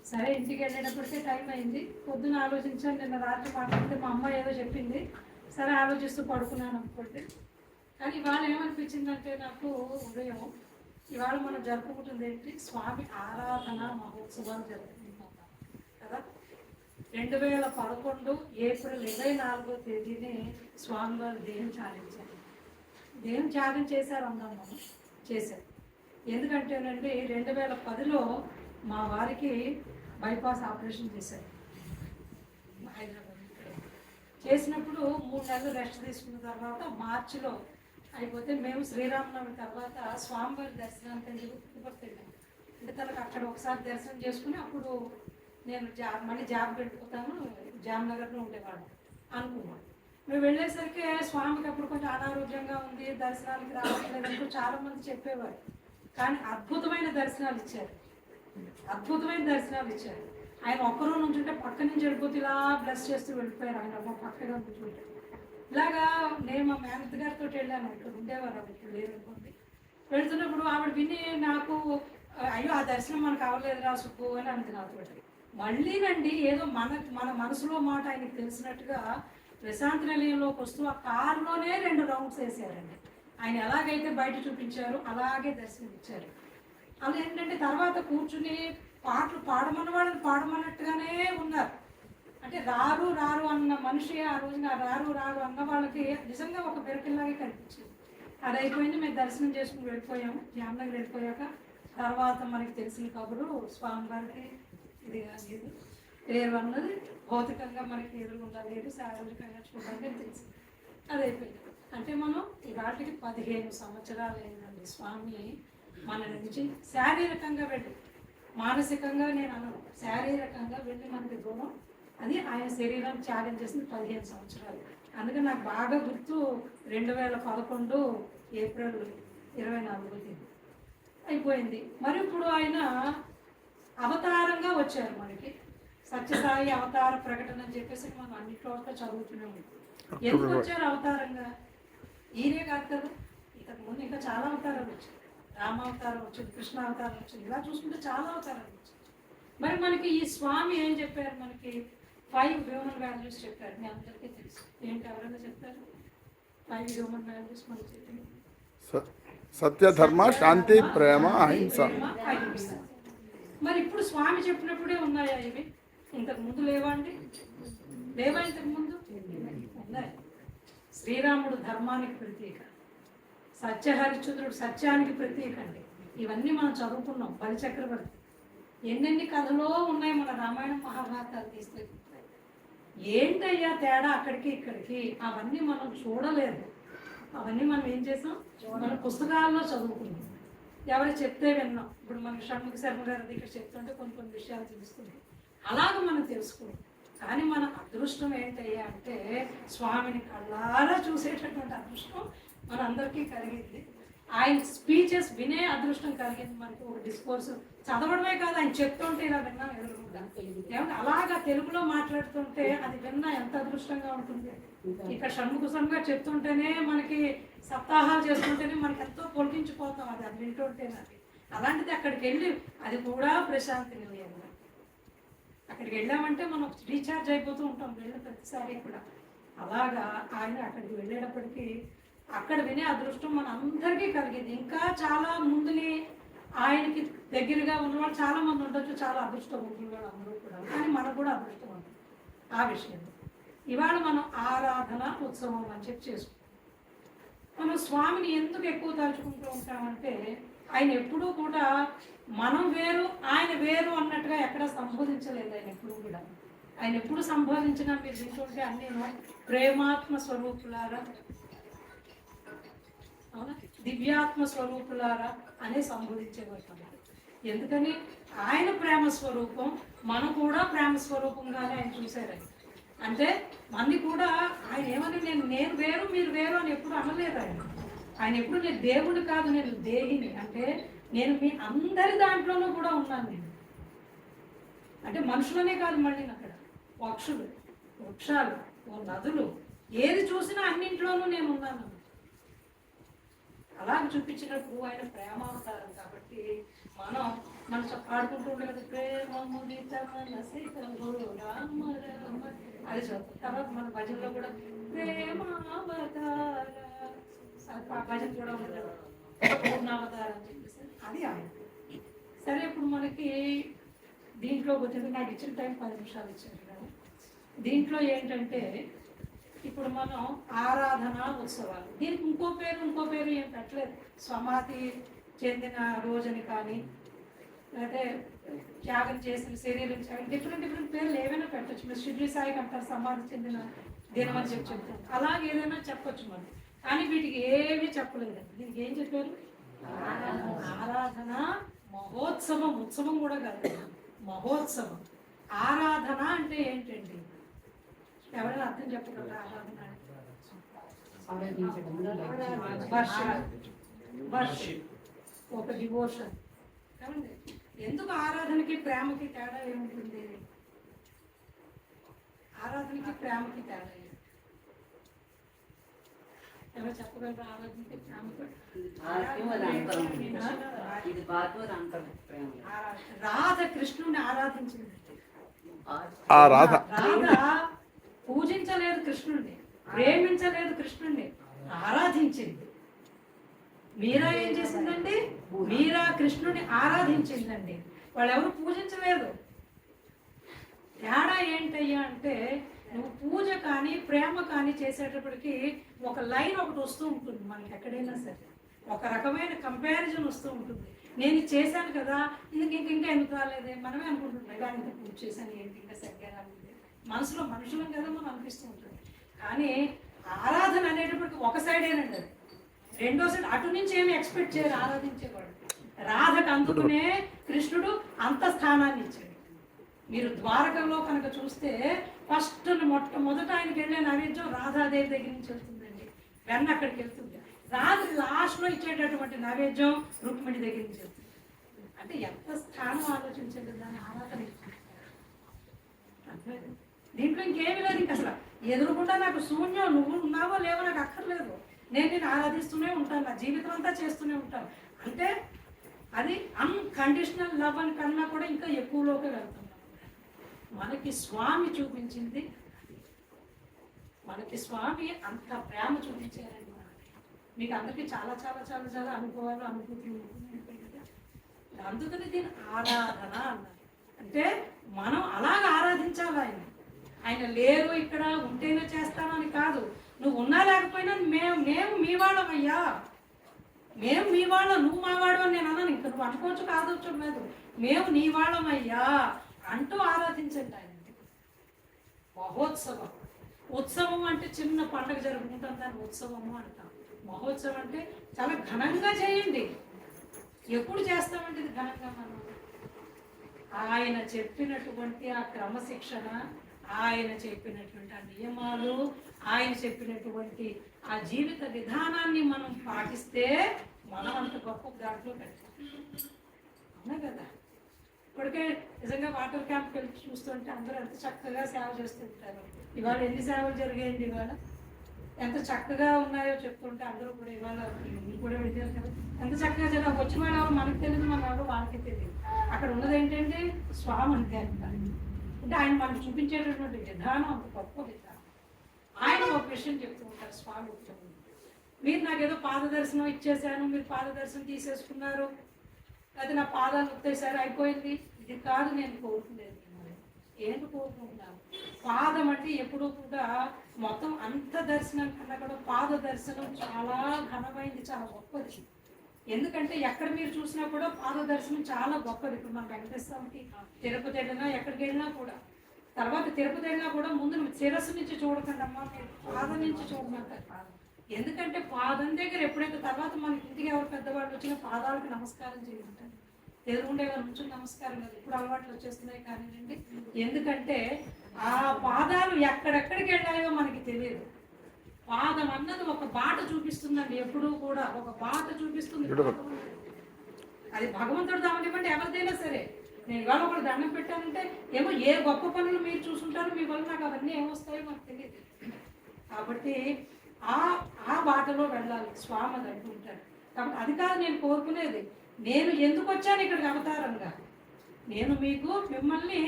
సరే ఇంటికి వెళ్ళేటప్పటికే టైం అయింది. పొద్దున ఆలోచించాను, నిన్న రాత్రి మాట్లాడితే మా అమ్మ ఏదో చెప్పింది, సరే ఆలోచిస్తూ పడుకున్నాను అనుకోండి. కానీ ఇవాళ ఏమనిపించిందంటే నాకు ఉదయం, ఇవాళ మనం జరుపుకుంటుంది ఏంటి, స్వామి ఆరాధన మహోత్సవాలు జరుపుకుంటున్నాం కదా. 2011 ఏప్రిల్ 24వ తేదీని స్వామివారు దేహం చాలించారు. దేహం త్యాగం చేశారు అన్నాం, మనం చేశారు. ఎందుకంటేనండి 2010లో మా వారికి బైపాస్ ఆపరేషన్ చేశారు హైదరాబాద్. చేసినప్పుడు 3 నెలలు రెస్ట్ తీసుకున్న తర్వాత మార్చిలో అయిపోతే మేము శ్రీరామనవమి తర్వాత స్వామివారి దర్శనానికి అని చెప్పి పుట్టుపర్తి వెళ్ళాము. అంటే తనకు అక్కడ ఒకసారి దర్శనం చేసుకుని అప్పుడు నేను మళ్ళీ జాబ్ పెట్టుకుంటాను, జామ్నగర్లో ఉండేవాడు అనుకున్నాను. మేము వెళ్ళేసరికి స్వామికి అప్పుడు కొంచెం అనారోగ్యంగా ఉంది, దర్శనానికి రావట్లేదంటూ చాలామంది చెప్పేవారు. కానీ అద్భుతమైన దర్శనాలు ఇచ్చారు, అద్భుతమైన దర్శనాలు ఇచ్చారు. ఆయన ఒక్కరూ నుంచుంటే పక్క నుంచి వెళ్ళిపోతే ఇలా బ్లెస్ చేస్తూ వెళ్ళిపోయారు. ఆయన పక్కగా నుంచుంటే ఇలాగా నేను మా మేనత్ గారితో వెళ్ళాను, ఇక్కడ ఉండేవారు ఆవిడ, ఇప్పుడు లేదనుకోండి. వెళ్తున్నప్పుడు ఆవిడ విని నాకు అయ్యో ఆ దర్శనం మనకు అవ్వలేదురా సుబ్బు అని అంది నాతో. మళ్ళీనండి ఏదో మన మనసులో మాట ఆయనకి తెలిసినట్టుగా ప్రశాంతి నిలయంలోకి వస్తూ ఆ కారులోనే 2 రౌండ్స్ వేసారండి. ఆయన ఎలాగైతే బయట చూపించారో అలాగే దర్శనం ఇచ్చారు. అలా ఏంటంటే తర్వాత కూర్చుని పాటలు పాడమన్న వాళ్ళని పాడమన్నట్టుగానే ఉన్నారు. అంటే రారు రారు అన్న మనిషి ఆ రోజున రారు రారు అన్న వాళ్ళకి నిజంగా ఒక బెరకిల్లాగే కనిపించింది. అది అయిపోయింది, మేము దర్శనం చేసుకుని వెళ్ళిపోయాము. జామ్నగర్ వెళ్ళిపోయాక తర్వాత మనకి తెలిసిన కబురు స్వామివారికి ఇది లేదు, పేరు అన్నది భౌతికంగా మనకి ఎదురుగుండా లేదు, శారీరకంగా చూడాలని తెలిసింది. అది అయిపోయింది. అంటే మనం ఇవాటికి 15 సంవత్సరాలు అయిందండి స్వామి మన నుంచి శారీరకంగా వెళ్ళి, మానసికంగా నేను అనను, శారీరకంగా వెళ్ళి మనకి దూరం. అది ఆయన శరీరం త్యాగం చేసింది 15 సంవత్సరాలు. అందుకని నాకు బాగా గుర్తు 2011 ఏప్రిల్ 24వ తేదీ అయిపోయింది. మరి ఇప్పుడు ఆయన అవతారంగా వచ్చారు మనకి, సత్యసాయి అవతార ప్రకటన అని చెప్పేసి మనం అన్నిట్లో చదువుతూనే ఉంటాం. ఎందుకు వచ్చారు అవతారంగా? ఈయనే కాదు కదా, ఇంతకు ముందు ఇంకా చాలా అవతారాలు వచ్చాయి. రామావతారం వచ్చింది, కృష్ణ అవతారం వచ్చింది, ఇలా చూసుకుంటే చాలా అవతారాలు వచ్చాయి. మరి మనకి ఈ స్వామి ఏం చెప్పారు, మనకి 5 హ్యూమన్ వాల్యూస్ చెప్పారు. మీ అందరికీ తెలుసు. ఏంటి, ఎవరైనా చెప్తారు? 5 హ్యూమన్ వాల్యూస్ మనకి చెప్పింది సత్య, ధర్మ, శాంతి, ప్రేమ, అహింస. మరి ఇప్పుడు స్వామి చెప్పినప్పుడే ఉన్నాయా ఇవి? ఇంతకు ముందు లేవా అండి? లేవా ఇంతకు ముందు? ఉన్నాయి. శ్రీరాముడు ధర్మానికి ప్రతీక, సత్యహరిశ్చంద్రుడు సత్యానికి ప్రతీక అండి. ఇవన్నీ మనం చదువుకున్నాం. బలిచక్రవర్తి ఎన్నెన్ని కథలో ఉన్నాయి మన రామాయణం మహాభారతాలు తీస్తే. ఏంటయ్యా తేడా అక్కడికి ఇక్కడికి? అవన్నీ మనం చూడలేదు. అవన్నీ మనం ఏం చేసాం, మన పుస్తకాల్లో చదువుకున్నాం, ఎవరు చెప్తే విన్నాం. ఇప్పుడు మన షణ్ముఖ శర్మ గారి ఇక్కడ చెప్తుంటే కొన్ని విషయాలు తెలుస్తున్నాయి. అలాగ మనం తెలుసుకున్నాం. కానీ మన అదృష్టం ఏంటయ్యా అంటే స్వామిని కళ్ళారా చూసేటటువంటి అదృష్టం మన అందరికీ కలిగింది. ఆయన స్పీచెస్ వినే అదృష్టం కలిగింది మనకి. ఒక డిస్కోర్స్ చదవడమే కాదు, ఆయన చెప్తుంటే ఇలా విన్నాం ఎదురుగా. ఏమంటే అలాగా తెలుగులో మాట్లాడుతుంటే అది విన్నా ఎంత అదృష్టంగా ఉంటుంది. ఇక్కడ షణ్ముఖ గారు చెప్తుంటేనే మనకి, సప్తాహాలు చేస్తుంటేనే మనకి ఎంతో పొలికించిపోతాం. అది వింటుంటేనే. అలాంటిది అక్కడికి వెళ్ళి, అది కూడా ప్రశాంతి నిలయం. అక్కడికి వెళ్ళామంటే మనం రీఛార్జ్ అయిపోతూ ఉంటాం వెళ్ళిన ప్రతిసారి కూడా. అలాగా ఆయన అక్కడికి వెళ్ళేటప్పటికీ అక్కడ వినే అదృష్టం మన అందరికీ కలిగింది. ఇంకా చాలా ముందుని ఆయనకి దగ్గరగా ఉన్నవాళ్ళు చాలా మంది ఉండొచ్చు, చాలా అదృష్టం ఉంటుంది వాళ్ళు అందరూ కూడా. కానీ మనకు కూడా అదృష్టం ఉంటుంది ఆ విషయంలో. ఇవాళ మనం ఆరాధన ఉత్సవం అని చెప్పి చేసుకుంటాం. మనం స్వామిని ఎందుకు ఎక్కువ తలుచుకుంటూ ఉంటామంటే ఆయన ఎప్పుడూ కూడా మనం వేరు ఆయన వేరు అన్నట్టుగా ఎక్కడ సంబోధించలేదు. ఆయన ఎప్పుడు కూడా, ఆయన ఎప్పుడు సంబోధించినా మీరు వింటుంటే అన్నీ ప్రేమాత్మ స్వరూపులారా, అవునా, దివ్యాత్మ స్వరూపులారా అనే సంబోధించేవారు. ఎందుకని ఆయన ప్రేమ స్వరూపం, మనం కూడా ప్రేమ స్వరూపంగానే ఆయన చూశారు. అంటే మన్ని కూడా ఆయన ఏమని నేను వేరు మీరు వేరు అని ఎప్పుడు అనలేదు. ఆయన ఎప్పుడు నేను దేవుడు కాదు, నేను దేహిని, అంటే నేను మీ అందరి దాంట్లోనూ కూడా ఉన్నాను. నేను అంటే మనుషులనే కాదు, మళ్ళీ అక్కడ పక్షులు, వృక్షాలు, నదులు, ఏది చూసినా అన్నింట్లోనూ నేను ఉన్నాను. అలాగే చూపించినప్పుడు ఆయన ప్రేమావతారం కాబట్టి మనం మనం పాడుకుంటూ ఉండే కదా, ప్రేమ ముదిత మనసితము రామ రామ, అది చదువు. తర్వాత మన భజనలో కూడా ప్రేమావతార, భజన కూడా ఉంటుంది పూర్ణావతారం అని చెప్పేసి, అది ఆయన. సరే ఇప్పుడు మనకి దీంట్లోకి వచ్చింది, నాకు ఇచ్చిన టైం 10 నిమిషాలు ఇచ్చారు కదా. దీంట్లో ఏంటంటే ఇప్పుడు మనం ఆరాధన ఉత్సవాలు, దీనికి ఇంకో పేరు ఏం పెట్టలేదు. స్వమాతి చెందిన రోజుని కానీ, లేకపోతే త్యాగం చేసిన శరీరం డిఫరెంట్ పేర్లు ఏమైనా పెట్టచ్చు. మీరు షిర్డీ సాయికి అంటారు సమాధి చెందిన దినం అని చెప్తారు, అలాగే ఏదైనా చెప్పొచ్చు మనం. కానీ వీటికి ఏమీ చెప్పలేదు. దీనికి ఏం చెప్పారు? ఆరాధన మహోత్సవం. ఉత్సవం కూడా కాదు, మహోత్సవం. ఆరాధన అంటే ఏంటండి? ఎవరైనా అర్థం చెప్పగలరా? ఆరాధన ఒక డివోషన్. ఎందుకు ఆరాధనకి ప్రేమకి తేడా ఏముంటుంది? ఆరాధనకి ప్రేమకి తేడా ఎవరు చెప్పగలరా? ఆరాధనకి రాధ కృష్ణుని ఆరాధించింది. రాధ పూజించలేదు కృష్ణుడిని, ప్రేమించలేదు కృష్ణుడిని, ఆరాధించింది. మీరా ఏం చేసిందండి? మీరా కృష్ణుడిని ఆరాధించిందండి. వాళ్ళు ఎవరు పూజించలేదు. తేడా ఏంటయ్యా అంటే, నువ్వు పూజ కానీ ప్రేమ కానీ చేసేటప్పటికి ఒక లైన్ ఒకటి వస్తూ ఉంటుంది మనకి ఎక్కడైనా సరే, ఒక రకమైన కంపారిజన్ వస్తూ ఉంటుంది. నేను చేశాను కదా, ఇంకా ఎందుకు రాలేదే, మనమే అనుకుంటున్నాం ఇలా ఇంత పూజ చేశాను ఏంటి ఇంకా సరిగ్గా రాలేదు. మనసులో మనుషులం కదా మనం అనిపిస్తూ ఉంటుంది. కానీ ఆరాధన అనేటప్పటికి ఒక సైడేనండి, అది రెండో సైడ్. అటు నుంచి ఏమి ఎక్స్పెక్ట్ చేయరు ఆరాధించేవాడు. రాధకు అందుకునే కృష్ణుడు అంత స్థానాన్ని ఇచ్చాడు. మీరు ద్వారకంలో కనుక చూస్తే ఫస్ట్ మొట్టమొదట ఆయనకి వెళ్ళే నైవేద్యం రాధాదేవి దగ్గర నుంచి వెళ్తుందండి, వెన్న అక్కడికి వెళ్తుంది. రాత్రి లాస్ట్లో ఇచ్చేటటువంటి నైవేద్యం రుక్మిణి దగ్గర నుంచి వెళ్తుంది. అంటే ఎంత స్థానం ఆలోచించండి దాన్ని ఆరాధన. దీంట్లో ఇంకేమీ లేదు. ఇంక అసలు ఎదురుకుండా నాకు శూన్యం, నువ్వు ఉన్నావో లేవో నాకు అక్కర్లేదు, నేను ఆరాధిస్తూనే ఉంటాను, నా జీవితం అంతా చేస్తూనే ఉంటాను. అంటే అది అన్కండిషనల్ లవ్ అని కన్నా కూడా ఇంకా ఎక్కువలోకి వెళ్తున్నాం. మనకి స్వామి చూపించింది, మనకి స్వామి అంత ప్రేమ చూపించారండి. మీకు అందరికీ చాలా చాలా చాలా చాలా అనుభవాలు అనుభూతులు ఉంటుంది కదా. అందుకని దీని ఆరాధన అన్నారు. అంటే మనం అలాగ ఆరాధించాలి ఆయన. ఆయన లేరు ఇక్కడ, ఉంటేనే చేస్తానని కాదు. నువ్వు ఉన్నా లేకపోయినా మేము మీ వాళ్ళమయ్యా, మేము మీ వాళ్ళం, నువ్వు మా వాడు అని నేను అన్నాను. ఇంకా నువ్వు అనుకోవచ్చు కాదొచ్చు లేదు, మేము నీ వాళ్ళమయ్యా అంటూ ఆరాధించండి ఆయన. మహోత్సవం. ఉత్సవం అంటే చిన్న పండుగ జరుపుకుంటాం, దాన్ని ఉత్సవము అంటాం. మహోత్సవం అంటే చాలా ఘనంగా చేయండి. ఎప్పుడు చేస్తామంటే ఇది ఘనంగా మనం ఆయన చెప్పినటువంటి ఆ క్రమశిక్షణ, ఆయన చెప్పినటువంటి ఆ నియమాలు, ఆయన చెప్పినటువంటి ఆ జీవిత విధానాన్ని మనం పాటిస్తే మనం అంత గొప్ప దాంట్లో పెడతాం. అవునా కదా? ఇప్పటికే నిజంగా వాటర్ క్యాంప్కి వెళ్ళి చూస్తుంటే అందరూ ఎంత చక్కగా సేవ చేస్తుంటారు. ఇవాళ ఎన్ని సేవలు జరిగాయండి, ఇవాళ ఎంత చక్కగా ఉన్నాయో చెప్తుంటే అందరూ కూడా ఇవాళ మీరు కూడా వెళ్ళారు కదా, ఎంత చక్కగా చదివా. వచ్చిన వాళ్ళు ఎవరు మనకు తెలియదు, మన ఎవరు వాళ్ళకి తెలియదు. అక్కడ ఉన్నది ఏంటంటే స్వామి అంతే అంటారు. అంటే ఆయన మనకు చూపించేటటువంటి విధానం అంత గొప్ప విధానం. ఆయన ఒక విషయం చెప్తూ ఉంటారు స్వామి. మీరు నాకేదో పాదదర్శనం ఇచ్చేసాను, మీరు పాదదర్శనం తీసేసుకున్నారు, అది నా పాదాలు ఉత్తేసారు, అయిపోయింది. ఇది కాదు నేను కోరుకునేది. ఏంటి కోరుకుంటున్నాను? పాదం అంటే ఎప్పుడూ కూడా మొత్తం అంత దర్శనం కన్నా కూడా పాద దర్శనం చాలా ఘనమైంది, చాలా గొప్పది. ఎందుకంటే ఎక్కడ మీరు చూసినా కూడా పాద దర్శనం చాలా గొప్పది. ఇప్పుడు మన వెంకటేశ్వరకి తిరుపతి వెళ్ళినా ఎక్కడికి వెళ్ళినా కూడా, తర్వాత తిరుపతి వెళ్ళినా కూడా ముందు శిరస్సు నుంచి చూడకండి అమ్మా, మీరు పాదం నుంచి చూడమంటారు. ఎందుకంటే పాదం దగ్గర ఎప్పుడైతే తర్వాత మనకి ఇంటికి ఎవరు పెద్దవాళ్ళు వచ్చినా పాదాలకు నమస్కారం చేయాలంటారు. ఎదురుండే వాళ్ళ నుంచి నమస్కారం కాదు, ఇప్పుడు అలవాట్లు వచ్చేస్తున్నాయి కానివ్వండి. ఎందుకంటే ఆ పాదాలు ఎక్కడెక్కడికి వెళ్ళాయో మనకి తెలియదు. పాదం అన్నది ఒక బాట చూపిస్తుందండి, ఎప్పుడూ కూడా ఒక బాట చూపిస్తుంది. అది భగవంతుడు దామనివ్వండి, ఎవరిదైనా సరే. నేను ఇవాళ ఒకటి దండం పెట్టానంటే ఏమో ఏ గొప్ప పనులు మీరు చూసుంటారో, మీ వల్ల నాకు అవన్నీ ఏమొస్తాయో మనకు తెలియదు. కాబట్టి ఆ బాటలో వెళ్ళాలి స్వామి అని అంటుంటాడు. కాబట్టి అది కాదు నేను కోరుకునేది. నేను ఎందుకు వచ్చాను ఇక్కడికి అవతారంగా, నేను మిమ్మల్ని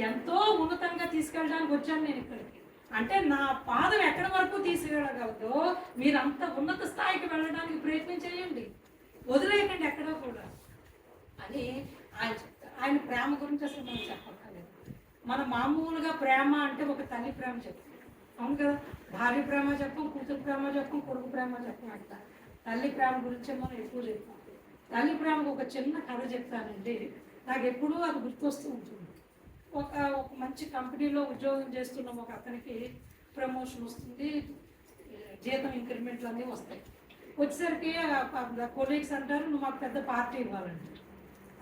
ఎంతో ఉన్నతంగా తీసుకెళ్ళడానికి వచ్చాను నేను ఇక్కడికి. అంటే నా పాదం ఎక్కడి వరకు తీసుకెళ్ళగలదో మీరు అంత ఉన్నత స్థాయికి వెళ్ళడానికి ప్రయత్నం చేయండి, వదిలేయకండి ఎక్కడో కూడా అని ఆయన చెప్తారు. ఆయన ప్రేమ గురించి అసలు మనం చెప్పక్కర్లేదు. మన మామూలుగా ప్రేమ అంటే ఒక తల్లి ప్రేమ చెప్తాం, అవును కదా. భార్య ప్రేమ చెప్పం, కూతురు ప్రేమ చెప్పం, కొడుకు ప్రేమ చెప్పం అంట. తల్లి ప్రేమ గురించే మనం ఎక్కువ చెప్తాం. తల్లి ప్రేమకు ఒక చిన్న కథ చెప్తానండి, నాకు ఎప్పుడూ అది గుర్తొస్తూ ఉంటుంది. ఒక మంచి కంపెనీలో ఉద్యోగం చేస్తున్న ఒక అతనికి ప్రమోషన్ వస్తుంది, జీతం ఇంక్రిమెంట్లు అన్నీ వస్తాయి. వచ్చేసరికి కొలీగ్స్ అంటారు, నువ్వు మాకు పెద్ద పార్టీ ఇవ్వాలంటే.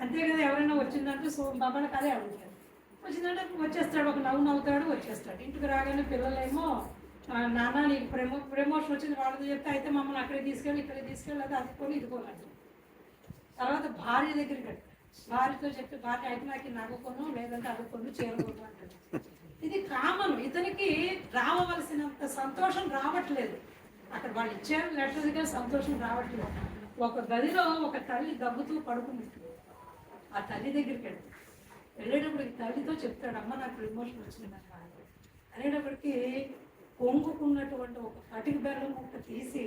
అంతే కదా, ఎవరైనా వచ్చిందంటే బాబాని కదే అడుగుతారు. వచ్చిందంటే వచ్చేస్తాడు, ఒక నవ్వుతాడు, వచ్చేస్తాడు. ఇంటికి రాగానే పిల్లలేమో నాన్న నీకు ప్రమోషన్ వచ్చింది వాళ్ళతో చెప్తే, అయితే మమ్మల్ని అక్కడికి తీసుకెళ్ళి ఇక్కడికి తీసుకెళ్ళి అది కొని ఇది కొనాలి. తర్వాత భార్య దగ్గరికి వెళ్తాడు, భార్యతో చెప్తే భార్య అయితే నాకు నగ కొను లేదంటే అది కొను చీర కొను అంటాడు. ఇది కామన్. ఇతనికి రావలసినంత సంతోషం రావట్లేదు. అక్కడ వాళ్ళు ఇచ్చారు లెటర్ దగ్గర సంతోషం రావట్లేదు. ఒక గదిలో ఒక తల్లి దగ్గుతూ పడుకుంది. ఆ తల్లి దగ్గరికి వెళ్తాడు. వెళ్ళేటప్పటికి తల్లితో చెప్తాడు, అమ్మ నాకు ప్రమోషన్ వచ్చింది అనేటప్పటికి పొంగుకున్నటువంటి ఒక కటిక బెల్లం ముక్క తీసి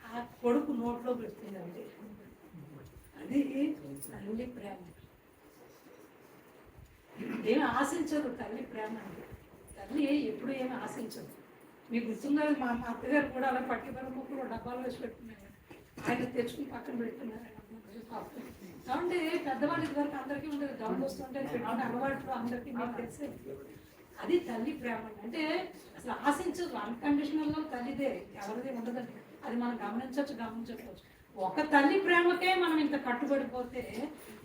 ఆ కొడుకు నోట్లో పెడుతుందండి. అది తల్లి ప్రేమ. ఏమి ఆశించదు తల్లి ప్రేమ అండి. తల్లి ఎప్పుడు ఏమి ఆశించదు. మీకు గుర్తుందా, మా అత్తగారు కూడా అలా పట్టి బెల్లం ముక్కలు డబ్బాలు వేసి పెట్టుకున్నారు, ఆయన తెచ్చుకుని పక్కన పెట్టుకున్నారు. కాబట్టి పెద్దవాళ్ళు ఇదివరకు అందరికీ ఉంటుంది, డబ్బులు వస్తుంటే పెట్టిన అలవాట్లు అందరికీ మీకు తెలిసే. అది తల్లి ప్రేమ అంటే అసలు ఆశించదు, అన్కండిషనల్గా తల్లిదే, ఎవరిదే ఉండదండి. అది మనం గమనించవచ్చు. ఒక తల్లి ప్రేమకే మనం ఇంత కట్టుబడిపోతే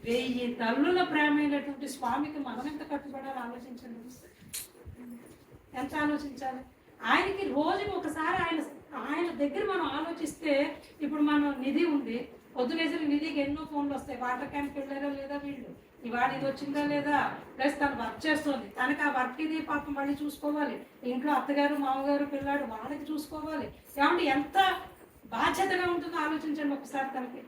1000 తల్లుల ప్రేమ అయినటువంటి స్వామికి మనం ఎంత కట్టుబడాలో ఆలోచించండి. ఎంత ఆలోచించాలి? ఆయనకి రోజుకి ఒకసారి ఆయన దగ్గర మనం ఆలోచిస్తే, ఇప్పుడు మనం నిధి ఉంది, పొద్దునేసరికి నిధికి ఎన్నో ఫోన్లు వస్తాయి, వాటర్ క్యాంప్కి వెళ్ళారా లేదా, వీళ్ళు ఇవాళ ఇది వచ్చిందా లేదా, ప్లస్ తను వర్క్ చేస్తుంది, తనకి ఆ వర్క్ ఇది పాపం మళ్ళీ చూసుకోవాలి, ఇంట్లో అత్తగారు మామగారు పిల్లాడు వాళ్ళకి చూసుకోవాలి. కాబట్టి ఎంత బాధ్యతగా ఉంటుందో ఆలోచించండి ఒకసారి. తనకి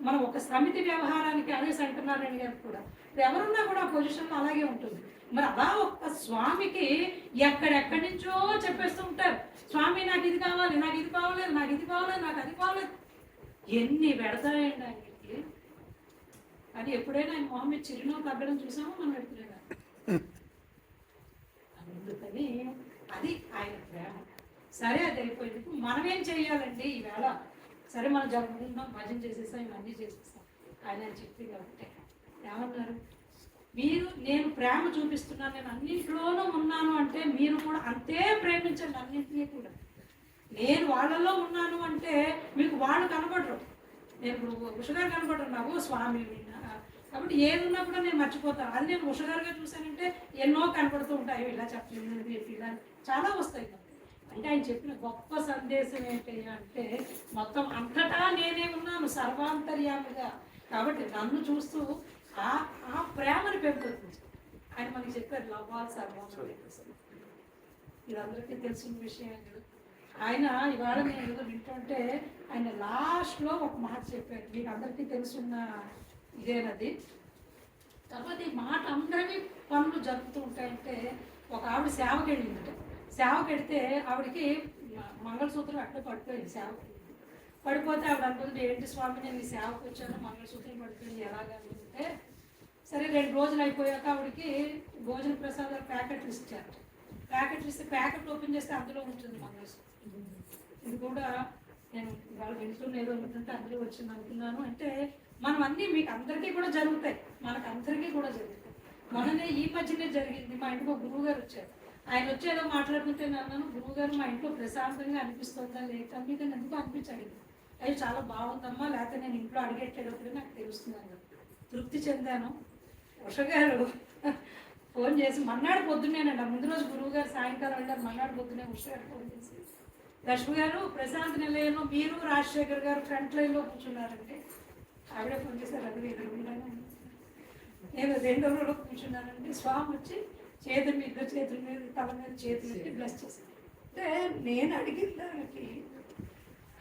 మనం ఒక సమితి వ్యవహారానికి అదే శంకరనారాయణ గారు కూడా ఎవరున్నా కూడా ఆ పొజిషన్లో అలాగే ఉంటుంది. మరి అలా ఒక్క స్వామికి ఎక్కడెక్కడి నుంచో చెప్పేస్తూ ఉంటారు, స్వామి నాకు ఇది కావాలి, నాకు ఇది కావలేదు, నాకు ఇది కావలేదు, నాకు అది కావలేదు. ఎన్ని పెడతాయండి ఆయనకి. కానీ ఎప్పుడైనా ఆయన మొహం మీద చిరునవ్వు తగ్గడం చూసామో మనం ఎప్పుడైనా. అందుకని అది ఆయన ప్రేమ. సరే, అది అయిపోయింది. మనం ఏం చెయ్యాలండి ఈవేళ? సరే, మనం జరుగుతున్నాం, భజన చేసేస్తాం, ఇవన్నీ చేసేస్తాం, ఆయన చెప్పి కాబట్టి ఏమన్నారు, నేను ప్రేమ చూపిస్తున్నాను, నేను అన్నింటిలోనూ ఉన్నాను అంటే మీరు కూడా అంతే ప్రేమించండి అన్నింటినీ కూడా. నేను వాళ్ళలో ఉన్నాను అంటే మీకు వాళ్ళు కనబడరు. నేను ఇప్పుడు ఉషగారు కనబడరు నాకు, స్వామి కాబట్టి ఏది ఉన్నా కూడా నేను మర్చిపోతాను. అది నేను ఉషగారుగా చూశానంటే ఎన్నో కనబడుతూ ఉంటాయి, ఇలా చెప్పలేదు ఇలా చాలా వస్తాయి. అంటే ఆయన చెప్పిన గొప్ప సందేశం ఏంటి అంటే, మొత్తం అంతటా నేనే ఉన్నాను సర్వాంతర్యామిగా. కాబట్టి నన్ను చూస్తూ ఆ ప్రేమను పెంపుతుంది. ఆయన మనకి చెప్పారు, లవ్వాలి సర్వాంతర్యం. ఇది అందరికీ తెలిసిన విషయం. ఆయన ఇవాళ నేను ఏదో వింటుంటే ఆయన లాస్ట్లో ఒక మాట చెప్పారు, మీకు అందరికీ తెలుసున్న ఇదేనది. తర్వాత ఈ మాట అందరికీ పనులు జరుగుతూ ఉంటాయంటే, ఒక ఆవిడ సేవకి వెళ్ళిందట. సేవకి వెళితే ఆవిడకి మంగళసూత్రం అక్కడ పడిపోయింది. సేవకి పడిపోతే ఆవిడ అనుకుంటే, ఏంటి స్వామి నేను ఈ సేవకు వచ్చాను, మంగళసూత్రం పడిపోయింది ఎలాగా అంటే, సరే 2 రోజులు అయిపోయాక ఆవిడకి భోజన ప్రసాదాలు ప్యాకెట్లు ఇచ్చారు. ప్యాకెట్లు ఇస్తే ప్యాకెట్ ఓపెన్ చేస్తే అందులో ఉంటుంది మంగళసూత్రం. ఇది కూడా నేను వాళ్ళు వింటున్న ఏదో ఉంటుంటే అందులో వచ్చింది అనుకున్నాను. అంటే మనం అన్నీ మీకు అందరికీ కూడా జరుగుతాయి, మనకు అందరికీ కూడా జరుగుతాయి. మొన్ననే ఈ మధ్యనే జరిగింది, మా ఇంటికి ఒక గురువు గారు వచ్చారు. ఆయన వచ్చి ఏదో మాట్లాడుతుంటే అన్నాను, గురువు గారు మా ఇంట్లో ప్రశాంతంగా అనిపిస్తుందా లేక మీకు ఎందుకు అనిపించాడు? అది చాలా బాగుందమ్మా, లేకపోతే నేను ఇంట్లో అడిగేటప్పుడు నాకు తెలుస్తుంది అన్నారు. తృప్తి చెందాను. ఉషగారు ఫోన్ చేసి మన్నాడు పొద్దున్నేనండి, ముందు రోజు గురువు గారు సాయంకాలం వెళ్ళారు, మన్నాడు పొద్దున్నే ఉషగారు ఫోన్ చేసి, లక్ష్మి గారు ప్రశాంత్ నిలయంలో మీరు రాజశేఖర్ గారు ఫ్రంట్ లైన్లో కూర్చున్నారంటే, ఆవిడే ఫోన్ చేశారు, అది నేను 2వ రోజులో కూర్చున్నానంటే, స్వామి వచ్చి చేతుల మీద తల మీద చేతులు పెట్టి బ్లెస్ చేశాను. అంటే నేను అడిగిన దానికి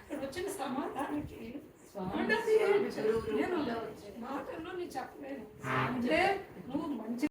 అక్కడ వచ్చిన సమాధానానికి అంటే అది నేను మాటల్లో నీ చెప్పలేను అంటే నువ్వు మంచి